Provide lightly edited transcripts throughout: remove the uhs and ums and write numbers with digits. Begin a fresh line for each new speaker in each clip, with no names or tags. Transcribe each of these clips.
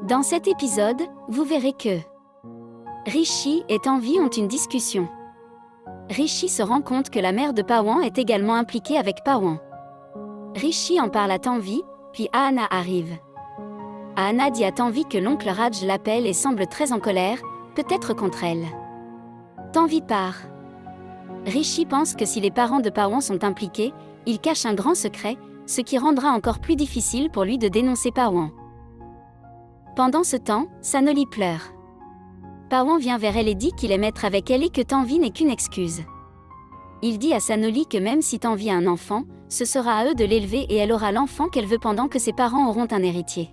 Dans cet épisode, vous verrez que Rishi et Tanvi ont une discussion. Rishi se rend compte que la mère de Pawan est également impliquée avec Pawan. Rishi en parle à Tanvi, puis Ahana arrive. Ahana dit à Tanvi que l'oncle Raj l'appelle et semble très en colère, peut-être contre elle. Tanvi part. Rishi pense que si les parents de Pawan sont impliqués, il cache un grand secret, ce qui rendra encore plus difficile pour lui de dénoncer Pawan. Pendant ce temps, Sanoli pleure. Pawan vient vers elle et dit qu'il aime être avec elle et que Tanvi n'est qu'une excuse. Il dit à Sanoli que même si Tanvi a un enfant, ce sera à eux de l'élever et elle aura l'enfant qu'elle veut pendant que ses parents auront un héritier.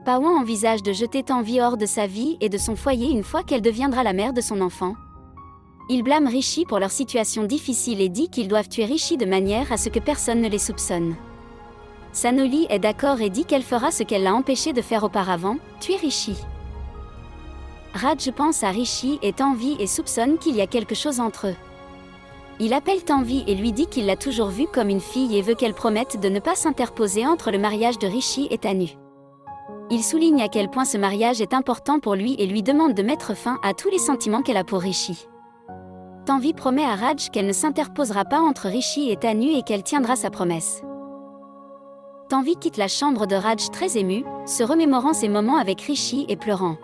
Pawan envisage de jeter Tanvi hors de sa vie et de son foyer une fois qu'elle deviendra la mère de son enfant. Il blâme Rishi pour leur situation difficile et dit qu'ils doivent tuer Rishi de manière à ce que personne ne les soupçonne. Sanoli est d'accord et dit qu'elle fera ce qu'elle l'a empêché de faire auparavant, tuer Rishi. Raj pense à Rishi et Tanvi et soupçonne qu'il y a quelque chose entre eux. Il appelle Tanvi et lui dit qu'il l'a toujours vue comme une fille et veut qu'elle promette de ne pas s'interposer entre le mariage de Rishi et Tanu. Il souligne à quel point ce mariage est important pour lui et lui demande de mettre fin à tous les sentiments qu'elle a pour Rishi. Tanvi promet à Raj qu'elle ne s'interposera pas entre Rishi et Tanu et qu'elle tiendra sa promesse. Tanvi quitte la chambre de Raj très ému, se remémorant ses moments avec Rishi et pleurant.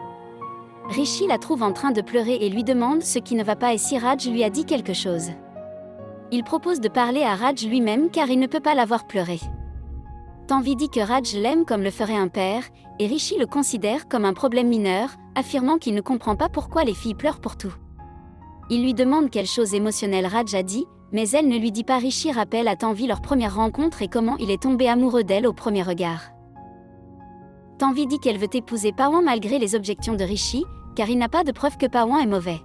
Rishi la trouve en train de pleurer et lui demande ce qui ne va pas et si Raj lui a dit quelque chose. Il propose de parler à Raj lui-même car il ne peut pas la voir pleurer. Tanvi dit que Raj l'aime comme le ferait un père, et Rishi le considère comme un problème mineur, affirmant qu'il ne comprend pas pourquoi les filles pleurent pour tout. Il lui demande quelle chose émotionnelle Raj a dit, mais elle ne lui dit pas. Rishi rappelle à Tanvi leur première rencontre et comment il est tombé amoureux d'elle au premier regard. Tanvi dit qu'elle veut épouser Pawan malgré les objections de Rishi, car il n'a pas de preuve que Pawan est mauvais.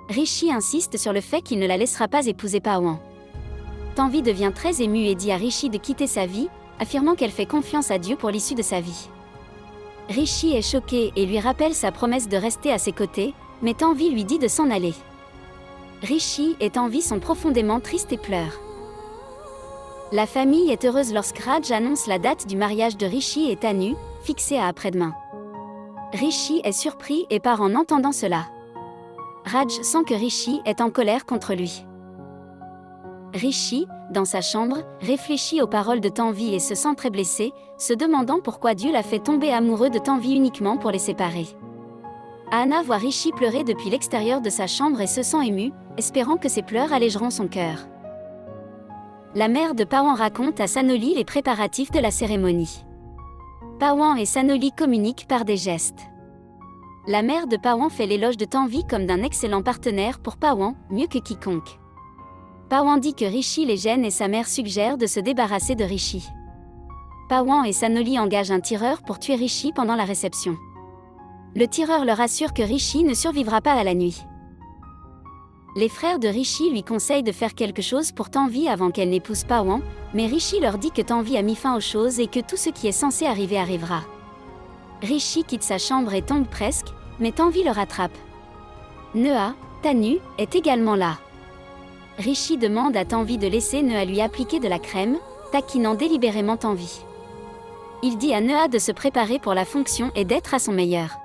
Rishi insiste sur le fait qu'il ne la laissera pas épouser Pawan. Tanvi devient très émue et dit à Rishi de quitter sa vie, affirmant qu'elle fait confiance à Dieu pour l'issue de sa vie. Rishi est choqué et lui rappelle sa promesse de rester à ses côtés, mais Tanvi lui dit de s'en aller. Rishi et Tanvi sont profondément tristes et pleurent. La famille est heureuse lorsque Raj annonce la date du mariage de Rishi et Tanu, fixée à après-demain. Rishi est surpris et part en entendant cela. Raj sent que Rishi est en colère contre lui. Rishi, dans sa chambre, réfléchit aux paroles de Tanvi et se sent très blessé, se demandant pourquoi Dieu l'a fait tomber amoureux de Tanvi uniquement pour les séparer. Ahana voit Rishi pleurer depuis l'extérieur de sa chambre et se sent émue, espérant que ses pleurs allégeront son cœur. La mère de Pawan raconte à Sanoli les préparatifs de la cérémonie. Pawan et Sanoli communiquent par des gestes. La mère de Pawan fait l'éloge de Tanvi comme d'un excellent partenaire pour Pawan, mieux que quiconque. Pawan dit que Rishi les gêne et sa mère suggère de se débarrasser de Rishi. Pawan et Sanoli engagent un tireur pour tuer Rishi pendant la réception. Le tireur leur assure que Rishi ne survivra pas à la nuit. Les frères de Rishi lui conseillent de faire quelque chose pour Tanvi avant qu'elle n'épouse Pawan, mais Rishi leur dit que Tanvi a mis fin aux choses et que tout ce qui est censé arriver arrivera. Rishi quitte sa chambre et tombe presque, mais Tanvi le rattrape. Neha, Tanu, est également là. Rishi demande à Tanvi de laisser Neha lui appliquer de la crème, taquinant délibérément Tanvi. Il dit à Neha de se préparer pour la fonction et d'être à son meilleur.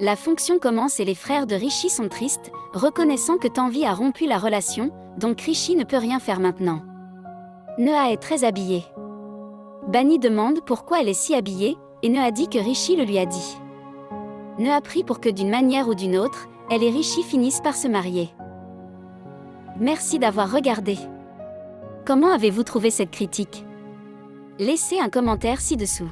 La fonction commence et les frères de Rishi sont tristes, reconnaissant que Tanvi a rompu la relation, donc Rishi ne peut rien faire maintenant. Neha est très habillée. Bani demande pourquoi elle est si habillée, et Neha dit que Rishi le lui a dit. Neha prie pour que d'une manière ou d'une autre, elle et Rishi finissent par se marier. Merci d'avoir regardé. Comment avez-vous trouvé cette critique ? Laissez un commentaire ci-dessous.